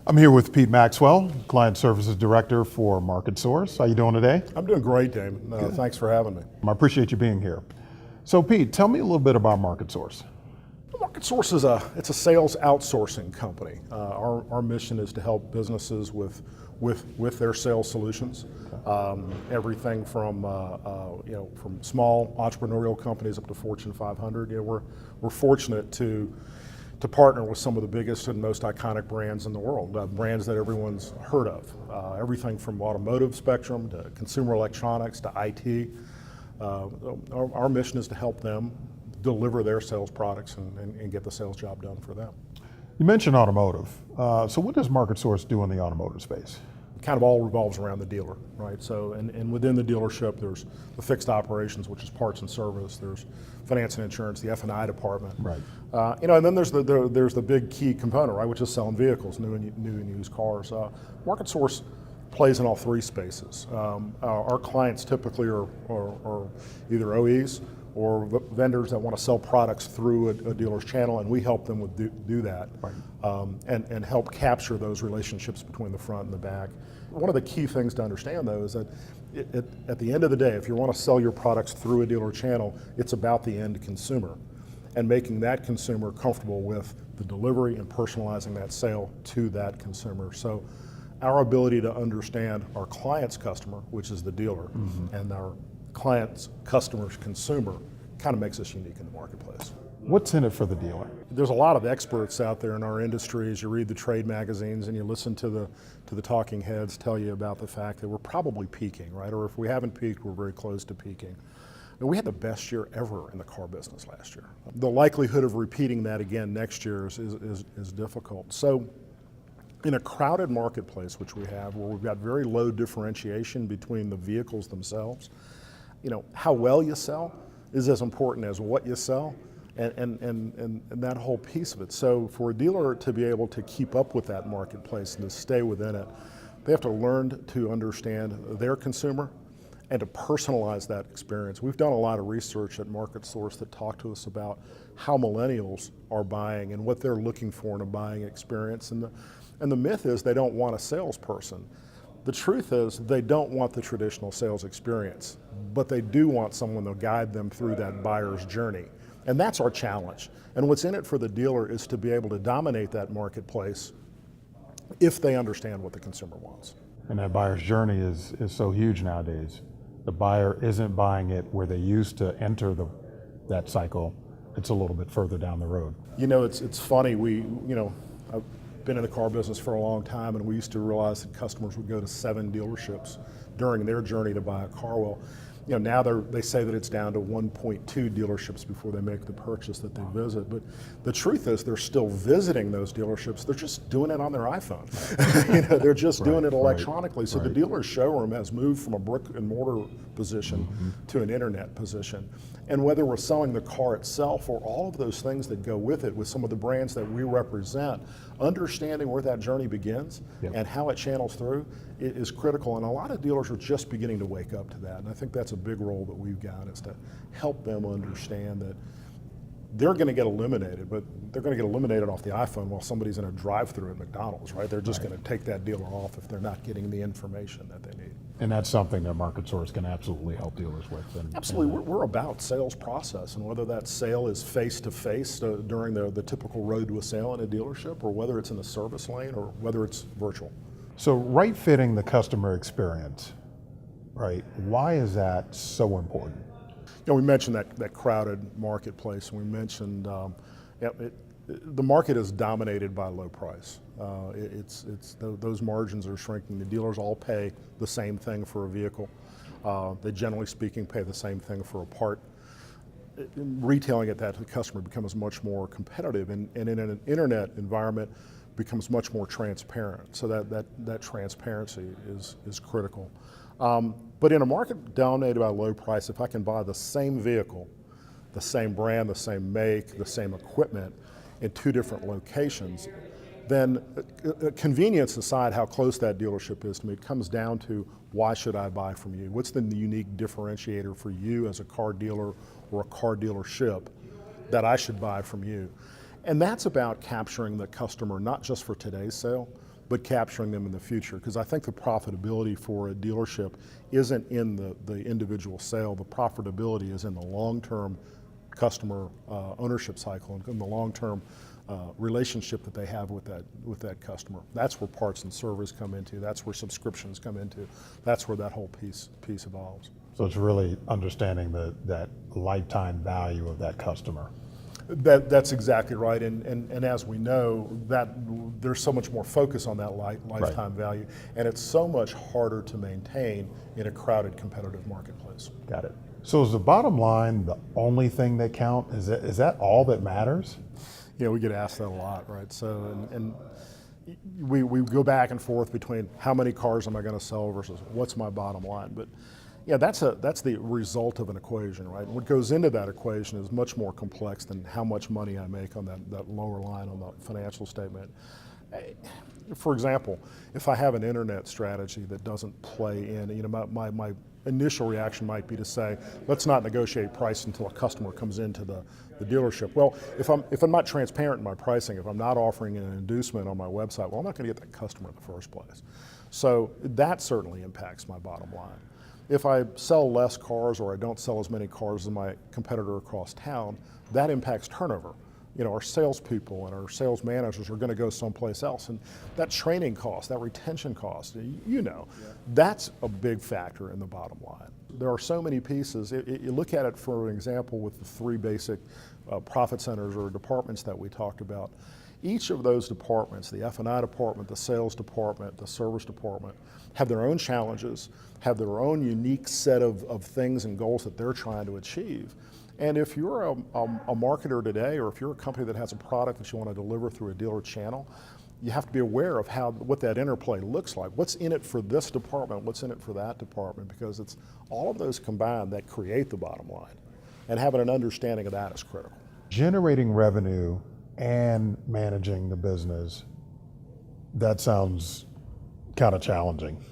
I'm here with Pete Maxwell, Client Services Director for MarketSource. How you doing today? I'm doing great, Damon. Thanks for having me. I appreciate you being here. So Pete, tell me a little bit about MarketSource. MarketSource it's a sales outsourcing company. Our mission is to help businesses with their sales solutions. Everything from from small entrepreneurial companies up to Fortune 500. We're fortunate to partner with some of the biggest and most iconic brands in the world, brands that everyone's heard of. Everything from automotive spectrum to consumer electronics to IT. Our mission is to help them deliver their sales products and get the sales job done for them. You mentioned automotive. So what does MarketSource do in the automotive space? Kind of all revolves around the dealer, right? So, and within the dealership, there's the fixed operations, which is parts and service. There's finance and insurance, the F&I department, right? And then there's the big key component, right, which is selling vehicles, new and used cars. MarketSource plays in all three spaces. Our clients typically are either OEs or vendors that want to sell products through a dealer's channel, and we help them do that, right. And help capture those relationships between the front and the back. One of the key things to understand, though, is that at the end of the day, if you want to sell your products through a dealer channel, it's about the end consumer and making that consumer comfortable with the delivery and personalizing that sale to that consumer. So our ability to understand our client's customer, which is the dealer, and our client's customer's consumer kind of makes us unique in the marketplace. What's in it for the dealer? There's a lot of experts out there in our industry. As you read the trade magazines and you listen to the talking heads tell you about the fact that we're probably peaking, right? Or if we haven't peaked, we're very close to peaking. And we had the best year ever in the car business last year. The likelihood of repeating that again next year is difficult. So in a crowded marketplace, which we have, where we've got very low differentiation between the vehicles themselves, how well you sell is as important as what you sell and that whole piece of it. So for a dealer to be able to keep up with that marketplace and to stay within it, they have to learn to understand their consumer and to personalize that experience. We've done a lot of research at MarketSource that talk to us about how millennials are buying and what they're looking for in a buying experience. And the myth is they don't want a salesperson. The truth is they don't want the traditional sales experience, but they do want someone to guide them through that buyer's journey. And that's our challenge. And what's in it for the dealer is to be able to dominate that marketplace if they understand what the consumer wants. And that buyer's journey is so huge nowadays. The buyer isn't buying it where they used to enter that cycle. It's a little bit further down the road. It's funny. I've been in the car business for a long time, and we used to realize that customers would go to 7 dealerships during their journey to buy a car. Well, now they say that it's down to 1.2 dealerships before they make the purchase that they visit. But the truth is they're still visiting those dealerships. They're just doing it on their iPhone. They're just doing it electronically. So the dealer's showroom has moved from a brick and mortar position to an internet position. And whether we're selling the car itself or all of those things that go with it with some of the brands that we represent, understanding where that journey begins and how it channels through is critical. And a lot of dealers are just beginning to wake up to that. And I think that's a big role that we've got, is to help them understand that they're going to get eliminated, but they're going to get eliminated off the iPhone while somebody's in a drive-through at McDonald's, right? They're just going to take that dealer off if they're not getting the information that they need. And that's something that MarketSource can absolutely help dealers with. Absolutely. We're about sales process, and whether that sale is face-to-face during the typical road to a sale in a dealership, or whether it's in the service lane, or whether it's virtual. So right-fitting the customer experience, right? Why is that so important? We mentioned that crowded marketplace, and we mentioned the market is dominated by low price. Those margins are shrinking. The dealers all pay the same thing for a vehicle. They, generally speaking, pay the same thing for a part. Retailing at that to the customer becomes much more competitive, and in an internet environment becomes much more transparent. So that transparency is critical. But in a market dominated by low price, if I can buy the same vehicle, the same brand, the same make, the same equipment in 2 different locations, then convenience aside how close that dealership is to me, it comes down to, why should I buy from you? What's the unique differentiator for you as a car dealer or a car dealership that I should buy from you? And that's about capturing the customer, not just for today's sale, but capturing them in the future. Because I think the profitability for a dealership isn't in the individual sale. The profitability is in the long-term customer ownership cycle and in the long-term relationship that they have with that customer. That's where parts and service come into. That's where subscriptions come into. That's where that whole piece evolves. So it's really understanding that lifetime value of that customer. That's exactly right, and as we know, that there's so much more focus on that lifetime value, and it's so much harder to maintain in a crowded, competitive marketplace. Got it. So is the bottom line the only thing that count? Is that all that matters? Yeah, we get asked that a lot, right? So, and we go back and forth between how many cars am I going to sell versus what's my bottom line, but yeah, that's the result of an equation, right? What goes into that equation is much more complex than how much money I make on that lower line on the financial statement. For example, if I have an internet strategy that doesn't play in, my initial reaction might be to say, let's not negotiate price until a customer comes into the dealership. Well, if I'm not transparent in my pricing, if I'm not offering an inducement on my website, well, I'm not going to get that customer in the first place. So that certainly impacts my bottom line. If I sell less cars or I don't sell as many cars as my competitor across town, that impacts turnover. Our salespeople and our sales managers are going to go someplace else, and that training cost, that retention cost, that's a big factor in the bottom line. There are so many pieces. You look at it, for an example, with the three basic profit centers or departments that we talked about. Each of those departments, the F&I department, the sales department, the service department, have their own challenges, have their own unique set of things and goals that they're trying to achieve. And if you're a marketer today, or if you're a company that has a product that you want to deliver through a dealer channel, you have to be aware of what that interplay looks like. What's in it for this department? What's in it for that department? Because it's all of those combined that create the bottom line. And having an understanding of that is critical. Generating revenue and managing the business, that sounds kind of challenging.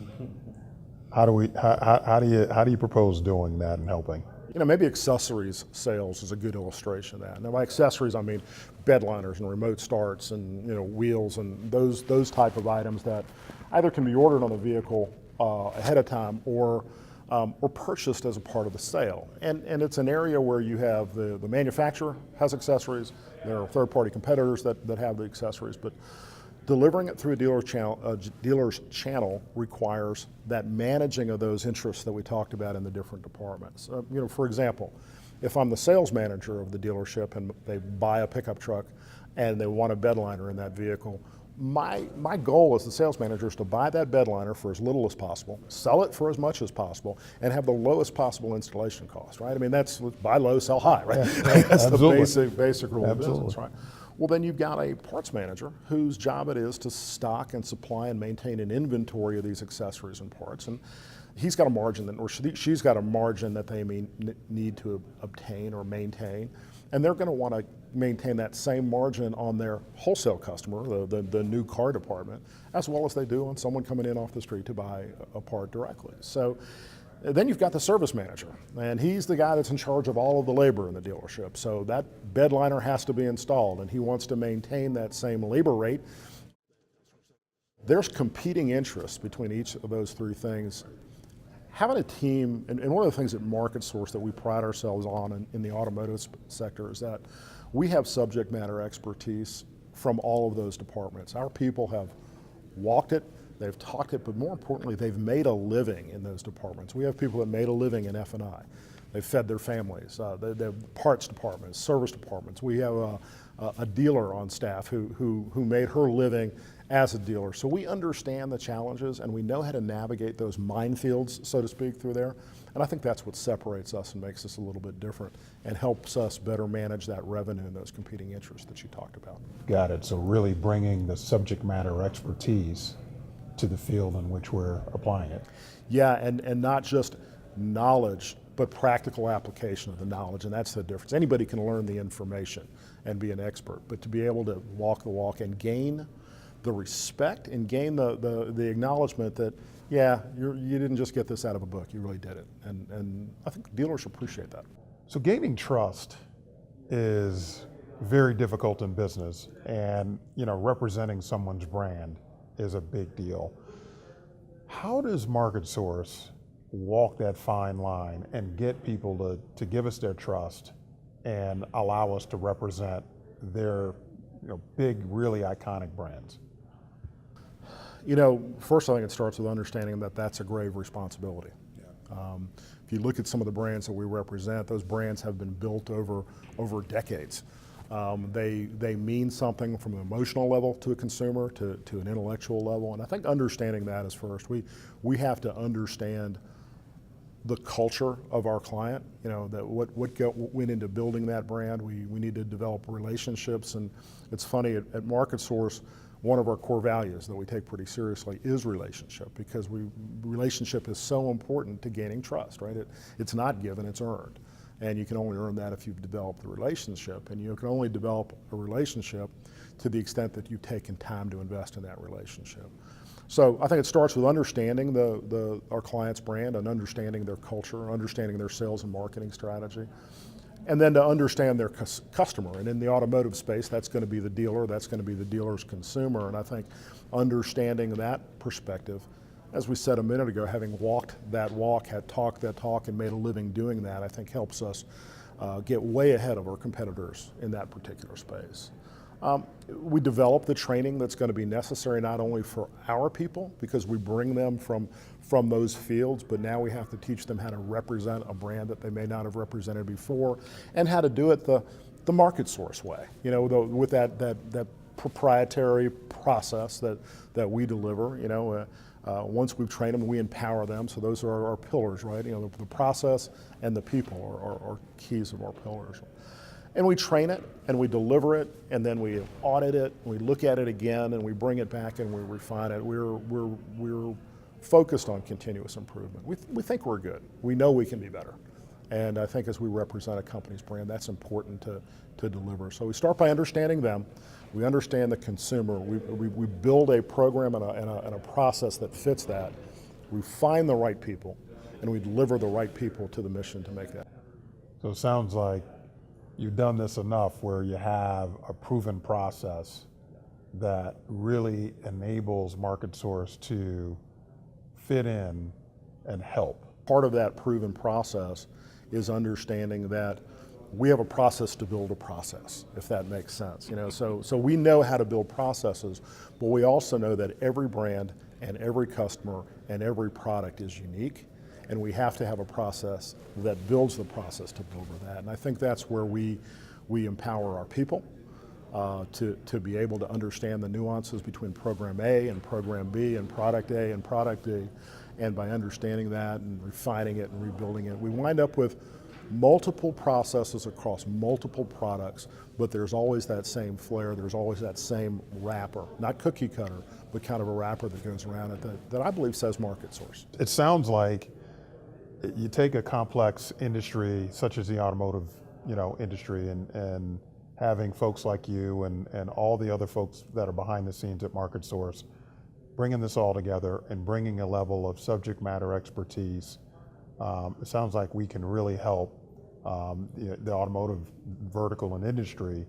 How do you propose doing that and helping? Maybe accessories sales is a good illustration of that. Now, by accessories, I mean bed liners and remote starts and wheels and those type of items that either can be ordered on the vehicle ahead of time or purchased as a part of the sale. And it's an area where you have the manufacturer has accessories. There are third-party competitors that have the accessories, but delivering it through a dealer's channel requires that managing of those interests that we talked about in the different departments. For example, if I'm the sales manager of the dealership and they buy a pickup truck and they want a bed liner in that vehicle, my goal as the sales manager is to buy that bed liner for as little as possible, sell it for as much as possible, and have the lowest possible installation cost, right? I mean, that's buy low, sell high, right? Yeah, that's absolutely. the basic rule of Absolutely. business, right? Well, then you've got a parts manager whose job it is to stock and supply and maintain an inventory of these accessories and parts. And he's got a margin, or she's got a margin that they need to obtain or maintain. And they're going to want to maintain that same margin on their wholesale customer, the new car department, as well as they do on someone coming in off the street to buy a part directly. So then you've got the service manager, and he's the guy that's in charge of all of the labor in the dealership. So that bed liner has to be installed, and he wants to maintain that same labor rate. There's competing interests between each of those three things. Having a team, and one of the things at Market Source that we pride ourselves on in the automotive sector is that we have subject matter expertise from all of those departments. Our people have walked it, they've talked it, but more importantly, they've made a living in those departments. We have people that made a living in F&I. They've fed their families. They have parts departments, service departments. We have a dealer on staff who made her living as a dealer. So we understand the challenges and we know how to navigate those minefields, so to speak, through there. And I think that's what separates us and makes us a little bit different and helps us better manage that revenue and those competing interests that you talked about. Got it. So really bringing the subject matter expertise to the field in which we're applying it. Yeah, and not just knowledge, but practical application of the knowledge, and that's the difference. Anybody can learn the information and be an expert, but to be able to walk the walk and gain the respect and gain the acknowledgement that, yeah, you didn't just get this out of a book, you really did it. And I think dealers appreciate that. So gaining trust is very difficult in business, and representing someone's brand is a big deal. How does Market Source walk that fine line and get people to give us their trust and allow us to represent their big, really iconic brands? First I think it starts with understanding that that's a grave responsibility. If you look at some of the brands that we represent, those brands have been built over decades. They mean something from an emotional level to a consumer, to an intellectual level, and I think understanding that is first. We have to understand the culture of our client, that what went into building that brand. We need to develop relationships, and it's funny, at Market Source, one of our core values that we take pretty seriously is relationship, because relationship is so important to gaining trust, right? It's not given, it's earned. And you can only earn that if you've developed the relationship. And you can only develop a relationship to the extent that you've taken time to invest in that relationship. So I think it starts with understanding our client's brand and understanding their culture, understanding their sales and marketing strategy, and then to understand their customer. And in the automotive space, that's going to be the dealer, that's going to be the dealer's consumer. And I think understanding that perspective, as we said a minute ago, having walked that walk, had talked that talk, and made a living doing that, I think helps us get way ahead of our competitors in that particular space. We develop the training that's going to be necessary not only for our people, because we bring them from those fields, but now we have to teach them how to represent a brand that they may not have represented before, and how to do it the Market Source way, with that proprietary process that we deliver. Once we've trained them, we empower them. So those are our pillars, right? The process and the people are keys of our pillars. And we train it, and we deliver it, and then we audit it, and we look at it again, and we bring it back, and we refine it. We're focused on continuous improvement. We think we're good. We know we can be better. And I think as we represent a company's brand, that's important to deliver. So we start by understanding them. We understand the consumer. We build a program and a process that fits that. We find the right people, and we deliver the right people to the mission to make that. So it sounds like you've done this enough where you have a proven process that really enables Market Source to fit in and help. Part of that proven process is understanding that we have a process to build a process, if that makes sense. So we know how to build processes, but we also know that every brand and every customer and every product is unique, and we have to have a process that builds the process to deliver that. And I think that's where we empower our people to be able to understand the nuances between program A and program B and product A and product D. And by understanding that and refining it and rebuilding it, we wind up with multiple processes across multiple products, but there's always that same flair, there's always that same wrapper, not cookie cutter, but kind of a wrapper that goes around it that I believe says Market Source. It sounds like you take a complex industry such as the automotive industry, and having folks like you and all the other folks that are behind the scenes at Market Source, bringing this all together and bringing a level of subject matter expertise. It sounds like we can really help the automotive vertical and industry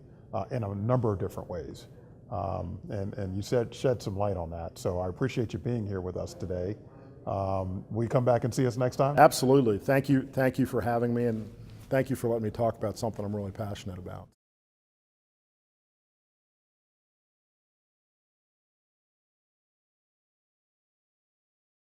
in a number of different ways. And you shed some light on that. So I appreciate you being here with us today. Will you come back and see us next time? Absolutely. Thank you for having me, and thank you for letting me talk about something I'm really passionate about.